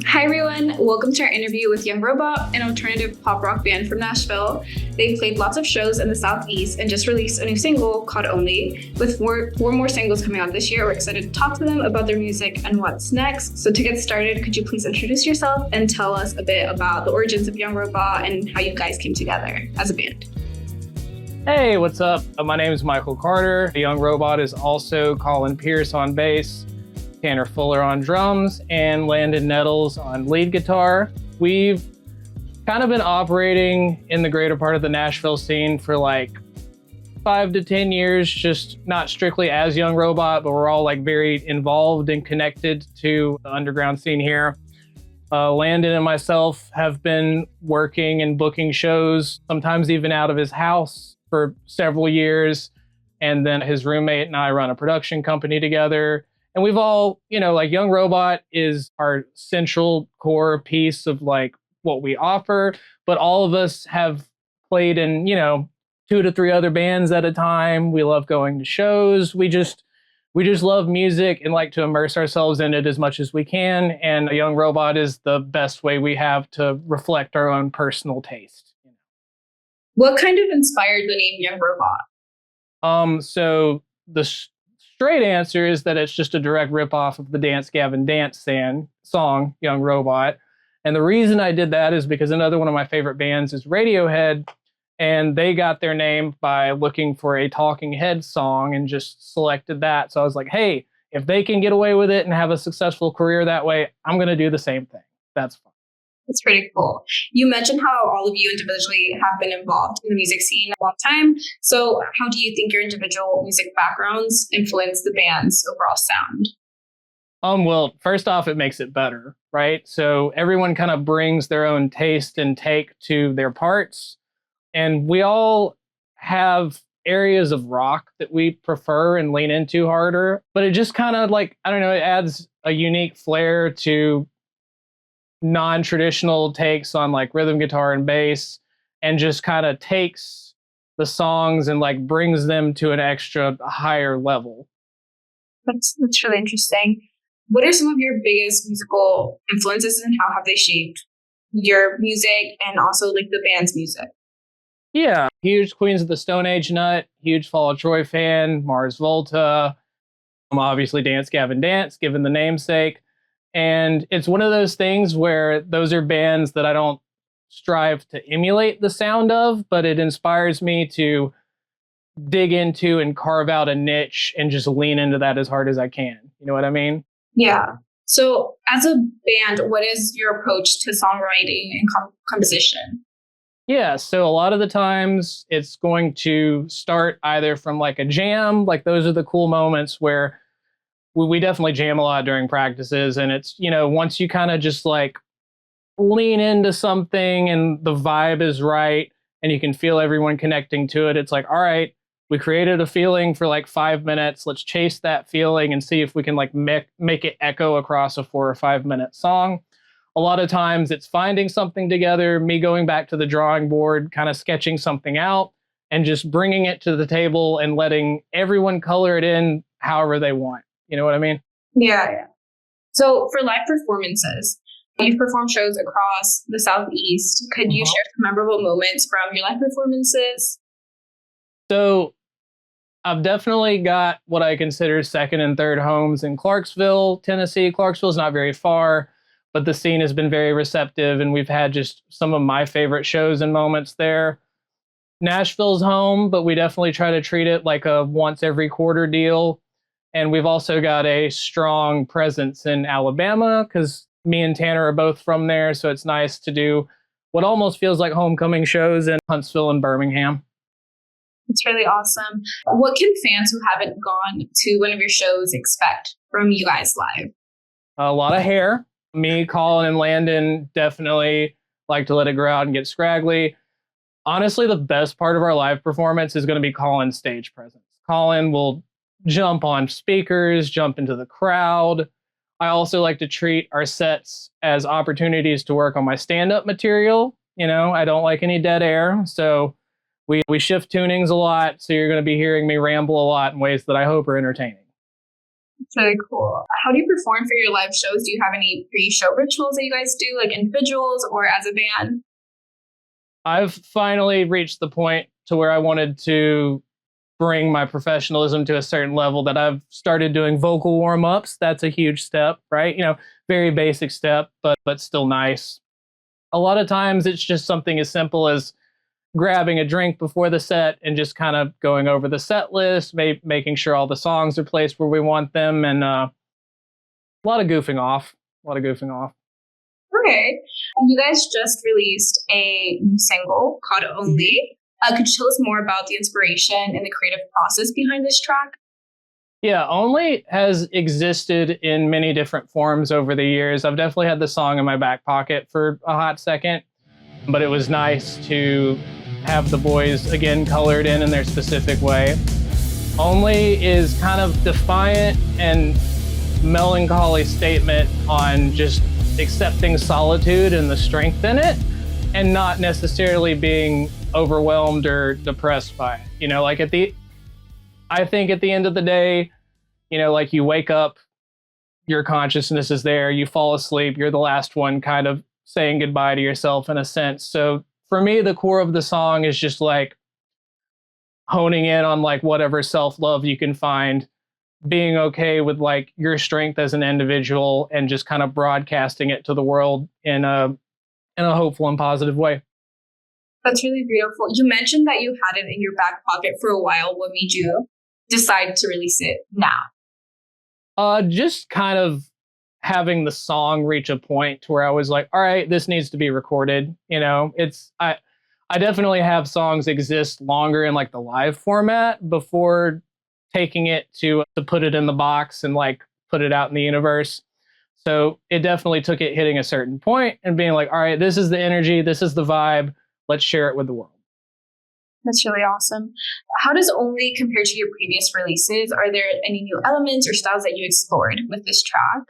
Hi everyone, welcome to our interview with Young Robot, an alternative pop rock band from Nashville. They've played lots of shows in the Southeast and just released a new single called Only. With four more singles coming out this year, we're excited to talk to them about their music and what's next. So to get started, could you please introduce yourself and tell us a bit about the origins of Young Robot and how you guys came together as a band? Hey, what's up? My name is Michael Carter. Young Robot is also Colin Pierce on bass, Tanner Fuller on drums, and Landon Nettles on lead guitar. We've kind of been operating in the greater part of the Nashville scene for like 5 to 10 years, just not strictly as Young Robot, but we're all like very involved and connected to the underground scene here. Landon and myself have been working and booking shows, sometimes even out of his house for several years. And then his roommate and I run a production company together. And we've all, like Young Robot is our central core piece of like what we offer, but all of us have played in, 2 to 3 other bands at a time. We love going to shows. We just love music and like to immerse ourselves in it as much as we can. And a Young Robot is the best way we have to reflect our own personal taste. What kind of inspired the name Young Robot? So the straight answer is that it's just a direct ripoff of the Dance Gavin Dance song, Young Robot. And the reason I did that is because another one of my favorite bands is Radiohead, and they got their name by looking for a Talking Heads song and just selected that. So I was like, hey, if they can get away with it and have a successful career that way, I'm going to do the same thing. That's fun. That's pretty cool. You mentioned how all of you individually have been involved in the music scene a long time. So how do you think your individual music backgrounds influence the band's overall sound? Well, first off, it makes it better, right? So everyone kind of brings their own taste and take to their parts. And we all have areas of rock that we prefer and lean into harder. But it just kind of like, it adds a unique flair to non-traditional takes on like rhythm guitar and bass, and just kind of takes the songs and like brings them to an extra higher level. That's really interesting. What are some of your biggest musical influences and how have they shaped your music and also like the band's music? Yeah, huge Queens of the Stone Age nut, huge Fall of Troy fan, Mars Volta, obviously Dance Gavin Dance, given the namesake. And it's one of those things where those are bands that I don't strive to emulate the sound of, but it inspires me to dig into and carve out a niche and just lean into that as hard as I can. You know what I mean? Yeah. So as a band, what is your approach to songwriting and composition? Yeah, so a lot of the times it's going to start either from like a jam, like those are the cool moments where we definitely jam a lot during practices. And it's, once you kind of just like lean into something and the vibe is right and you can feel everyone connecting to it, it's like, all right, we created a feeling for like 5 minutes. Let's chase that feeling and see if we can like make it echo across a 4 or 5 minute song. A lot of times it's finding something together, me going back to the drawing board, kind of sketching something out and just bringing it to the table and letting everyone color it in however they want. You know what I mean? Yeah. So for live performances, you've performed shows across the Southeast. Could you share some memorable moments from your live performances? So I've definitely got what I consider second and third homes in Clarksville, Tennessee. Clarksville's not very far, but the scene has been very receptive and we've had just some of my favorite shows and moments there. Nashville's home, but we definitely try to treat it like a once every quarter deal. And we've also got a strong presence in Alabama because me and Tanner are both from there. So it's nice to do what almost feels like homecoming shows in Huntsville and Birmingham. It's really awesome. What can fans who haven't gone to one of your shows expect from you guys live? A lot of hair. Me, Colin, and Landon definitely like to let it grow out and get scraggly. Honestly, the best part of our live performance is going to be Colin's stage presence. Colin will jump on speakers, jump into the crowd. I also like to treat our sets as opportunities to work on my stand-up material. I don't like any dead air. So we shift tunings a lot. So you're going to be hearing me ramble a lot in ways that I hope are entertaining. It's really cool. How do you perform for your live shows? Do you have any pre-show rituals that you guys do, like individuals or as a band? I've finally reached the point to where I wanted to bring my professionalism to a certain level that I've started doing vocal warm-ups. That's a huge step, right? Very basic step, but still nice. A lot of times it's just something as simple as grabbing a drink before the set and just kind of going over the set list, making sure all the songs are placed where we want them, and a lot of goofing off. Okay. You guys just released a new single called Only. Could you tell us more about the inspiration and the creative process behind this track? Yeah, Only has existed in many different forms over the years. I've definitely had the song in my back pocket for a hot second, but it was nice to have the boys again colored in their specific way. Only is kind of defiant and melancholy statement on just accepting solitude and the strength in it, and not necessarily being overwhelmed or depressed by it. I think at the end of the day, like you wake up, your consciousness is there, you fall asleep, you're the last one kind of saying goodbye to yourself in a sense. So for me, the core of the song is just like honing in on like whatever self-love you can find, being okay with like your strength as an individual, and just kind of broadcasting it to the world in a hopeful and positive way. That's really beautiful. You mentioned that you had it in your back pocket for a while. What made you decide to release it now? Just kind of having the song reach a point to where I was like, all right, this needs to be recorded. I definitely have songs exist longer in like the live format before taking it to put it in the box and like put it out in the universe. So it definitely took it hitting a certain point and being like, all right, this is the energy, this is the vibe, let's share it with the world. That's really awesome. How does Only compare to your previous releases? Are there any new elements or styles that you explored with this track?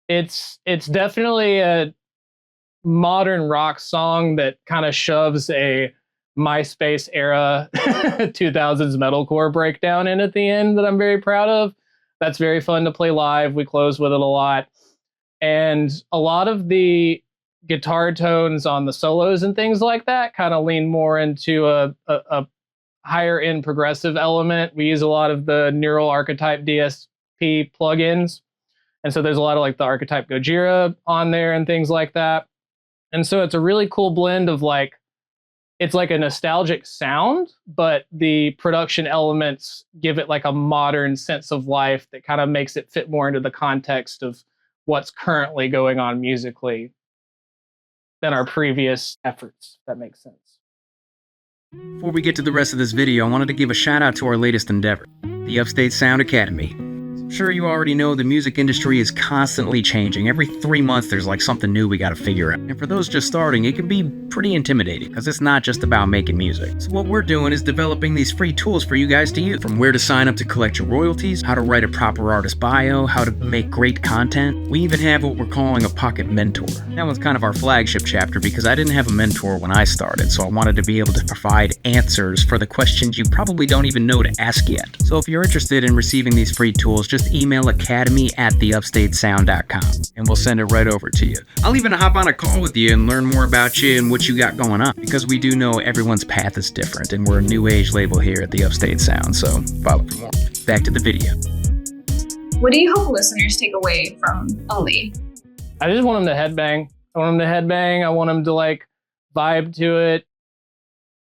It's definitely a modern rock song that kind of shoves a MySpace era 2000s metalcore breakdown in at the end that I'm very proud of. That's very fun to play live. We close with it a lot. And a lot of the guitar tones on the solos and things like that kind of lean more into a higher end progressive element. We use a lot of the Neural Archetype DSP plugins. And so there's a lot of like the Archetype Gojira on there and things like that. And so it's a really cool blend of like, it's like a nostalgic sound, but the production elements give it like a modern sense of life that kind of makes it fit more into the context of what's currently going on musically than our previous efforts, if that makes sense. Before we get to the rest of this video, I wanted to give a shout out to our latest endeavor, the Upstate Sound Academy. I'm sure you already know the music industry is constantly changing. Every 3 months there's like something new we gotta figure out. And for those just starting, it can be pretty intimidating because it's not just about making music. So what we're doing is developing these free tools for you guys to use. From where to sign up to collect your royalties, how to write a proper artist bio, how to make great content. We even have what we're calling a pocket mentor. That one's kind of our flagship chapter because I didn't have a mentor when I started, so I wanted to be able to provide answers for the questions you probably don't even know to ask yet. So if you're interested in receiving these free tools, just email academy@theupstatesound.com and we'll send it right over to you. I'll even hop on a call with you and learn more about you and what you got going on, because we do know everyone's path is different and we're a new age label here at the Upstate Sound, so follow for more. Back to the video. What do you hope listeners take away from Only? I just want them to headbang. I want them to like vibe to it.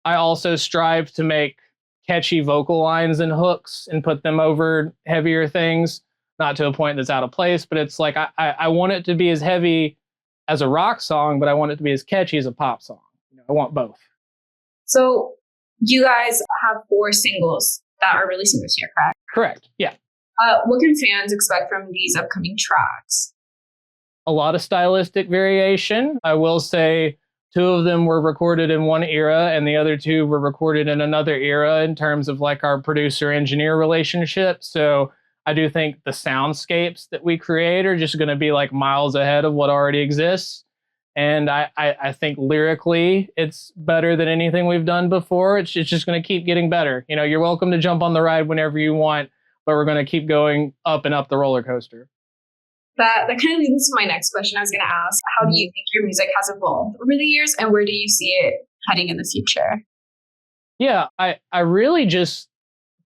I also strive to make catchy vocal lines and hooks and put them over heavier things, not to a point that's out of place, but it's like I want it to be as heavy as a rock song, but I want it to be as catchy as a pop song. I want both. So you guys have 4 singles that are releasing this year, correct? Correct, yeah. What can fans expect from these upcoming tracks? A lot of stylistic variation. I will say 2 of them were recorded in one era and the other 2 were recorded in another era in terms of like our producer-engineer relationship. So I do think the soundscapes that we create are just going to be like miles ahead of what already exists. And I think lyrically, it's better than anything we've done before. It's just going to keep getting better. You're welcome to jump on the ride whenever you want, but we're going to keep going up and up the roller coaster. That kind of leads into my next question. I was going to ask, how do you think your music has evolved over the years, and where do you see it heading in the future? Yeah, I really just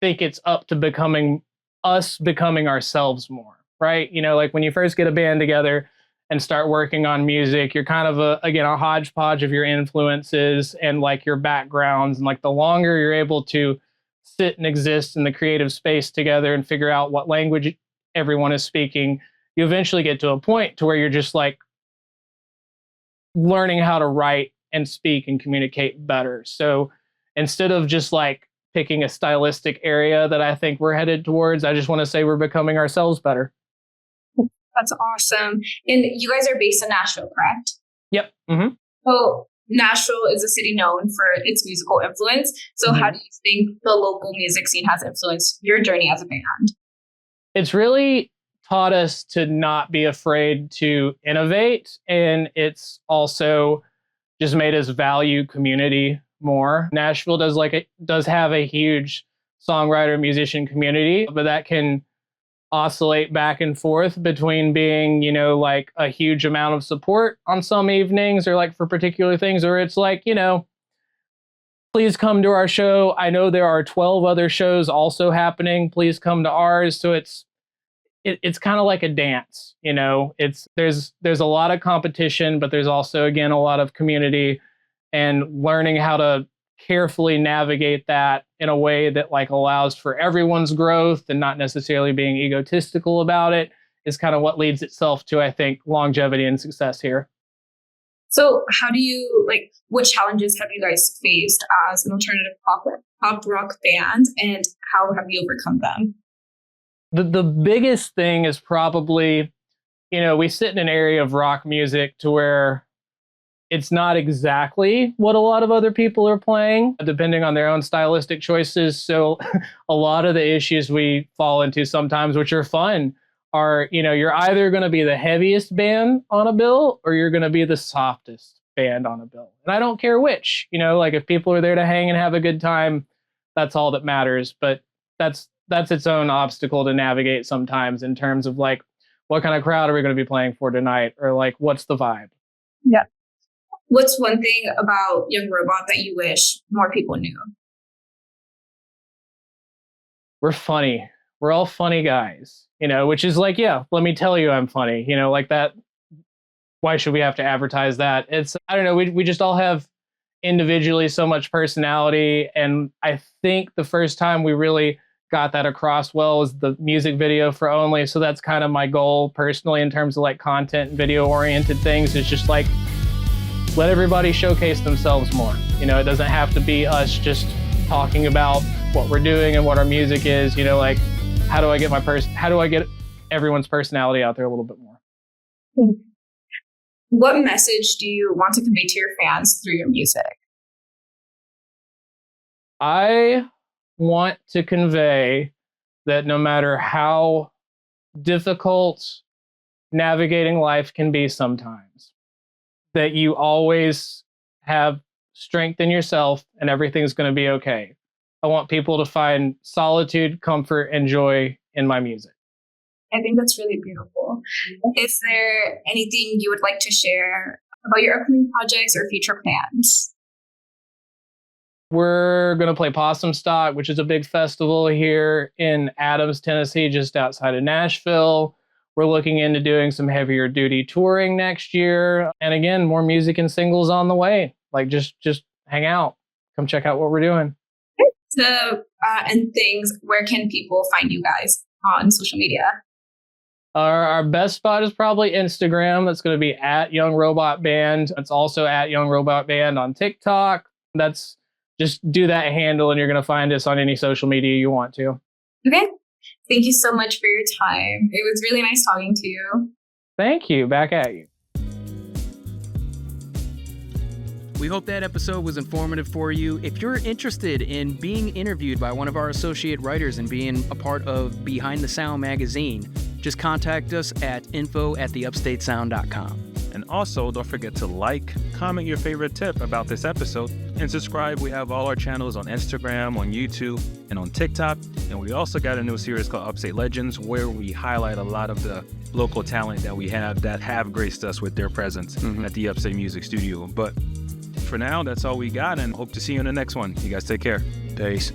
think it's up to becoming ourselves more, right? You know, like when you first get a band together and start working on music, you're kind of a hodgepodge of your influences and like your backgrounds. And like the longer you're able to sit and exist in the creative space together and figure out what language everyone is speaking, you eventually get to a point to where you're just like learning how to write and speak and communicate better. So instead of just like picking a stylistic area that I think we're headed towards, I just want to say we're becoming ourselves better. That's awesome. And you guys are based in Nashville, correct? Yep. Mm-hmm. So Nashville is a city known for its musical influence. So how do you think the local music scene has influenced your journey as a band? It's really taught us to not be afraid to innovate. And it's also just made us value community more. Nashville does have a huge songwriter musician community, but that can oscillate back and forth between being, you know, like a huge amount of support on some evenings or like for particular things, or it's like, you know, please come to our show. I know there are 12 other shows also happening. Please come to ours. So it's kind of like a dance, you know. There's a lot of competition, but there's also, again, a lot of community, and learning how to carefully navigate that in a way that like allows for everyone's growth and not necessarily being egotistical about it is kind of what leads itself to, I think, longevity and success here. So how do you, like, what challenges have you guys faced as an alternative pop rock band, and how have you overcome them? The biggest thing is probably, you know, we sit in an area of rock music to where it's not exactly what a lot of other people are playing, depending on their own stylistic choices. So a lot of the issues we fall into sometimes, which are fun, are, you know, you're either going to be the heaviest band on a bill or you're going to be the softest band on a bill. And I don't care which, you know, like if people are there to hang and have a good time, that's all that matters. But that's its own obstacle to navigate sometimes in terms of like, what kind of crowd are we going to be playing for tonight? Or like, what's the vibe? Yeah. What's one thing about Young Robot that you wish more people knew? We're funny. We're all funny guys, you know, which is like, yeah, let me tell you I'm funny, you know, like that. Why should we have to advertise that? It's, I don't know, we just all have individually so much personality. And I think the first time we really got that across well was the music video for Only. So that's kind of my goal personally in terms of like content and video oriented things, is just like, let everybody showcase themselves more. You know, it doesn't have to be us just talking about what we're doing and what our music is. You know, like how do I get everyone's personality out there a little bit more? What message do you want to convey to your fans through your music? I want to convey that no matter how difficult navigating life can be sometimes, that you always have strength in yourself and everything's going to be okay. I want people to find solitude, comfort, and joy in my music. I think that's really beautiful. Is there anything you would like to share about your upcoming projects or future plans? We're going to play Possum Stock, which is a big festival here in Adams, Tennessee, just outside of Nashville. We're looking into doing some heavier duty touring next year. And again, more music and singles on the way. Like just hang out. Come check out what we're doing. And things, where can people find you guys on social media? Our best spot is probably Instagram. That's going to be at Young Robot Band. It's also at Young Robot Band on TikTok. That's just do that handle and you're going to find us on any social media you want to. Okay. Thank you so much for your time. It was really nice talking to you. Thank you. Back at you. We hope that episode was informative for you. If you're interested in being interviewed by one of our associate writers and being a part of Behind the Sound magazine, just contact us at info@theupstatesound.com. And also, don't forget to like, comment your favorite tip about this episode, and subscribe. We have all our channels on Instagram, on YouTube, and on TikTok. And we also got a new series called Upstate Legends, where we highlight a lot of the local talent that we have that have graced us with their presence at the Upstate Music Studio. But for now, that's all we got, and hope to see you in the next one. You guys take care. Peace.